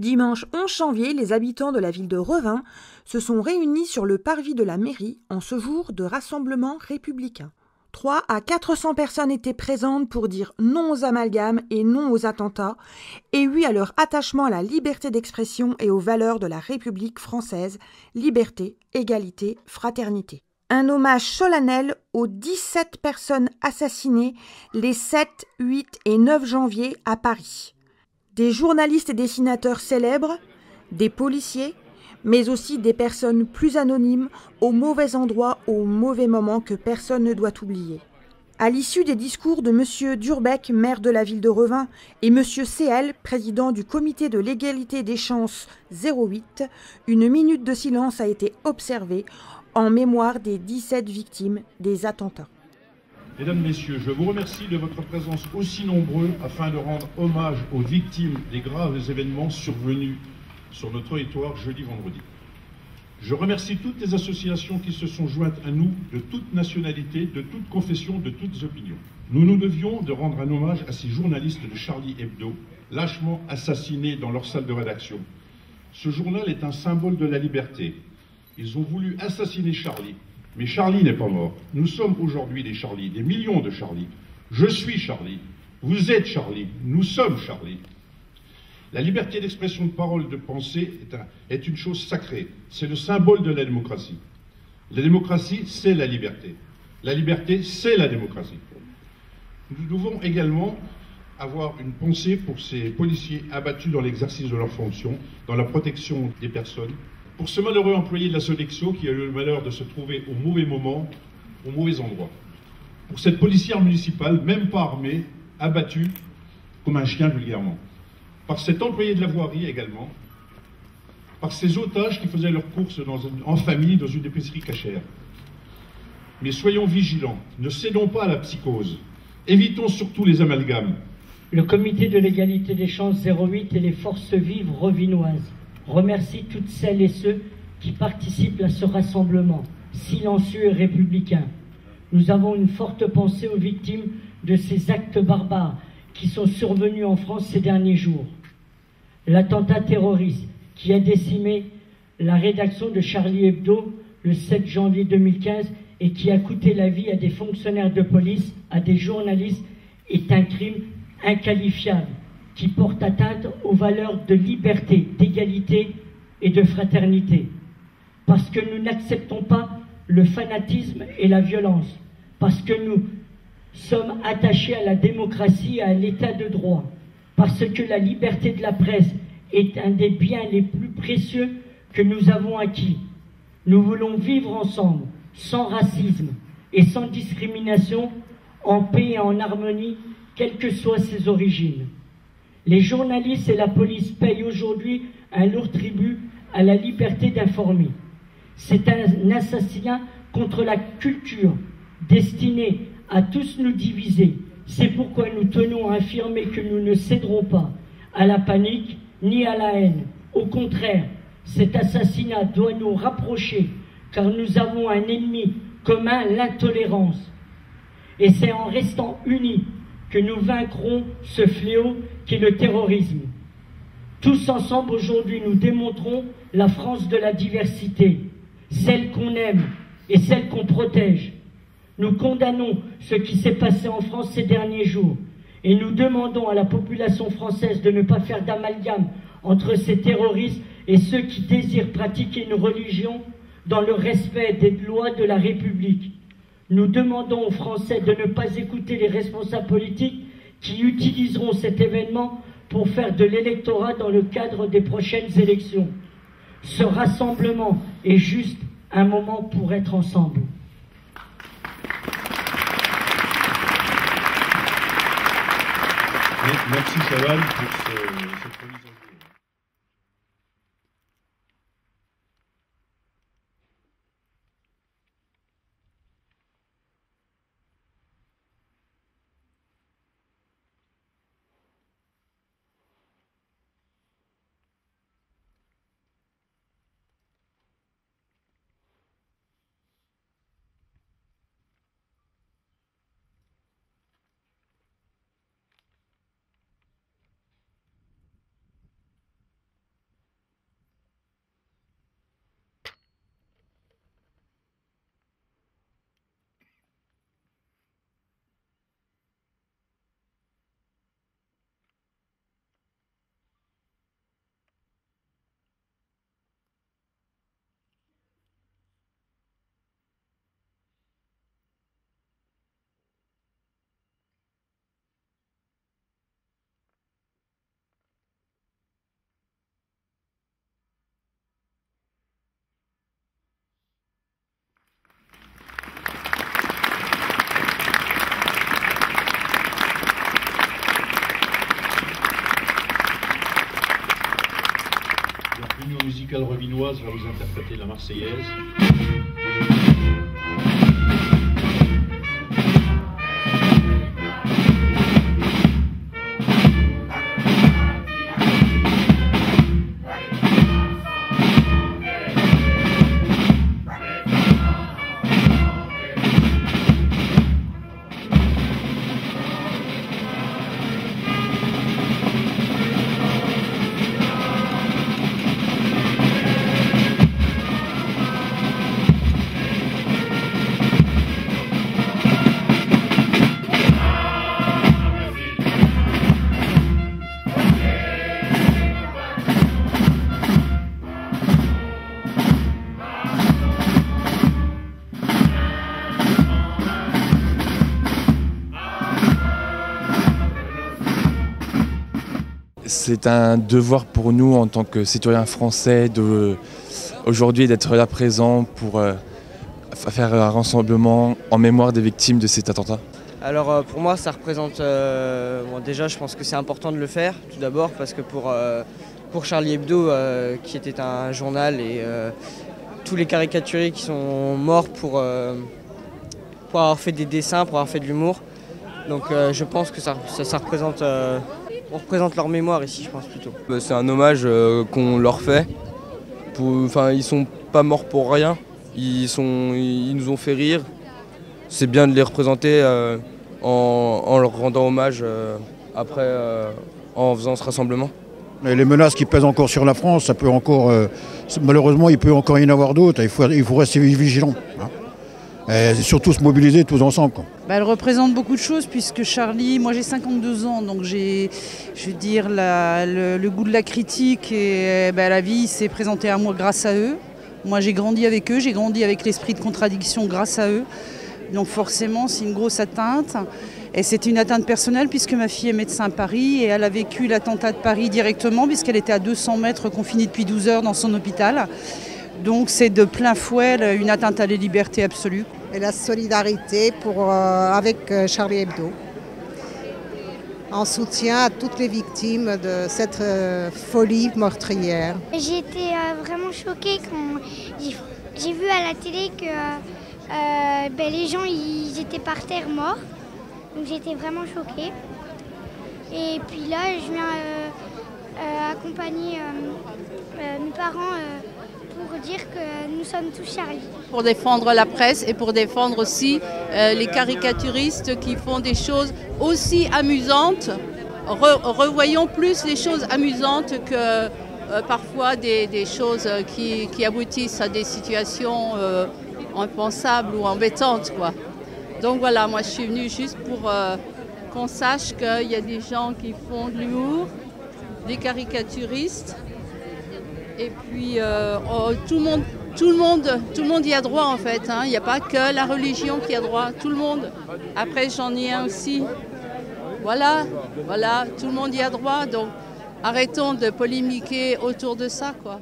Dimanche 11 janvier, les habitants de la ville de Revin se sont réunis sur le parvis de la mairie en ce jour de rassemblement républicain. 300 à 400 personnes étaient présentes pour dire non aux amalgames et non aux attentats, et oui à leur attachement à la liberté d'expression et aux valeurs de la République française, liberté, égalité, fraternité. Un hommage solennel aux 17 personnes assassinées les 7, 8 et 9 janvier à Paris. Des journalistes et dessinateurs célèbres, des policiers, mais aussi des personnes plus anonymes, au mauvais endroit, au mauvais moment que personne ne doit oublier. À l'issue des discours de M. Durbeck, maire de la ville de Revin, et M. CL, président du comité de l'égalité des chances 08, une minute de silence a été observée en mémoire des 17 victimes des attentats. Mesdames, Messieurs, je vous remercie de votre présence aussi nombreux afin de rendre hommage aux victimes des graves événements survenus sur notre territoire jeudi-vendredi. Je remercie toutes les associations qui se sont jointes à nous, de toute nationalité, de toute confession, de toutes opinions. Nous nous devions de rendre un hommage à ces journalistes de Charlie Hebdo, lâchement assassinés dans leur salle de rédaction. Ce journal est un symbole de la liberté. Ils ont voulu assassiner Charlie, mais Charlie n'est pas mort. Nous sommes aujourd'hui des Charlie, des millions de Charlie. Je suis Charlie, vous êtes Charlie, nous sommes Charlie. La liberté d'expression, de parole, de pensée est une chose sacrée. C'est le symbole de la démocratie. La démocratie, c'est la liberté. La liberté, c'est la démocratie. Nous devons également avoir une pensée pour ces policiers abattus dans l'exercice de leurs fonctions, dans la protection des personnes, pour ce malheureux employé de la Sodexo qui a eu le malheur de se trouver au mauvais moment, au mauvais endroit. Pour cette policière municipale, même pas armée, abattue comme un chien vulgairement. Par cet employé de la voirie également, par ces otages qui faisaient leurs courses en famille dans une épicerie cachère. Mais soyons vigilants, ne cédons pas à la psychose, évitons surtout les amalgames. Le comité de l'égalité des chances 08 et les forces vives revinoises remercient toutes celles et ceux qui participent à ce rassemblement silencieux et républicain. Nous avons une forte pensée aux victimes de ces actes barbares qui sont survenus en France ces derniers jours. L'attentat terroriste qui a décimé la rédaction de Charlie Hebdo le 7 janvier 2015 et qui a coûté la vie à des fonctionnaires de police, à des journalistes, est un crime inqualifiable qui porte atteinte aux valeurs de liberté, d'égalité et de fraternité. Parce que nous n'acceptons pas le fanatisme et la violence, parce que nous sommes attachés à la démocratie et à l'état de droit, parce que la liberté de la presse est un des biens les plus précieux que nous avons acquis. Nous voulons vivre ensemble, sans racisme et sans discrimination, en paix et en harmonie, quelles que soient ses origines. Les journalistes et la police payent aujourd'hui un lourd tribut à la liberté d'informer. C'est un assassinat contre la culture, destiné à tous nous diviser. C'est pourquoi nous tenons à affirmer que nous ne céderons pas à la panique ni à la haine. Au contraire, cet assassinat doit nous rapprocher, car nous avons un ennemi commun, l'intolérance. Et c'est en restant unis que nous vaincrons ce fléau qu'est le terrorisme. Tous ensemble aujourd'hui, nous démontrons la France de la diversité, celle qu'on aime et celle qu'on protège. Nous condamnons ce qui s'est passé en France ces derniers jours et nous demandons à la population française de ne pas faire d'amalgame entre ces terroristes et ceux qui désirent pratiquer une religion dans le respect des lois de la République. Nous demandons aux Français de ne pas écouter les responsables politiques qui utiliseront cet événement pour faire de l'électorat dans le cadre des prochaines élections. Ce rassemblement est juste un moment pour être ensemble. Merci Chaval pour cette remise en jeu. l'Union musicale revinoise va vous interpréter la Marseillaise. C'est un devoir pour nous en tant que citoyens français aujourd'hui d'être là présent pour faire un rassemblement en mémoire des victimes de cet attentat. Alors pour moi ça représente, bon, déjà je pense que c'est important de le faire tout d'abord parce que pour Charlie Hebdo qui était un journal et tous les caricaturistes qui sont morts pour avoir fait des dessins, pour avoir fait de l'humour. Donc je pense que ça représente, on représente leur mémoire ici je pense plutôt. C'est un hommage qu'on leur fait. Ils sont pas morts pour rien, ils nous ont fait rire. C'est bien de les représenter en leur rendant hommage après en faisant ce rassemblement. Et les menaces qui pèsent encore sur la France, ça peut encore, malheureusement il peut encore y en avoir d'autres, il faut rester vigilant. Hein. Et surtout se mobiliser tous ensemble. Quoi. Elle représente beaucoup de choses puisque Charlie, moi j'ai 52 ans, donc j'ai, je veux dire, le goût de la critique et la vie s'est présentée à moi grâce à eux. Moi j'ai grandi avec eux, j'ai grandi avec l'esprit de contradiction grâce à eux. Donc forcément c'est une grosse atteinte. Et c'est une atteinte personnelle puisque ma fille est médecin à Paris et elle a vécu l'attentat de Paris directement puisqu'elle était à 200 mètres confinée depuis 12 heures dans son hôpital. Donc c'est de plein fouet une atteinte à la liberté absolue. Et la solidarité avec Charlie Hebdo, en soutien à toutes les victimes de cette folie meurtrière. J'ai été vraiment choquée quand j'ai vu à la télé que les gens ils étaient par terre morts. Donc j'étais vraiment choquée. Et puis là, je viens accompagner mes parents pour dire que nous sommes tous Charlie. Pour défendre la presse et pour défendre aussi les caricaturistes qui font des choses aussi amusantes. Revoyons plus les choses amusantes que parfois des choses qui aboutissent à des situations impensables ou embêtantes, quoi. Donc voilà, moi je suis venue juste pour qu'on sache qu'il y a des gens qui font de l'humour, des caricaturistes, et puis tout le monde y a droit en fait, hein. Il n'y a pas que la religion qui a droit, tout le monde. Après j'en ai un aussi. Voilà, tout le monde y a droit, donc arrêtons de polémiquer autour de ça, quoi.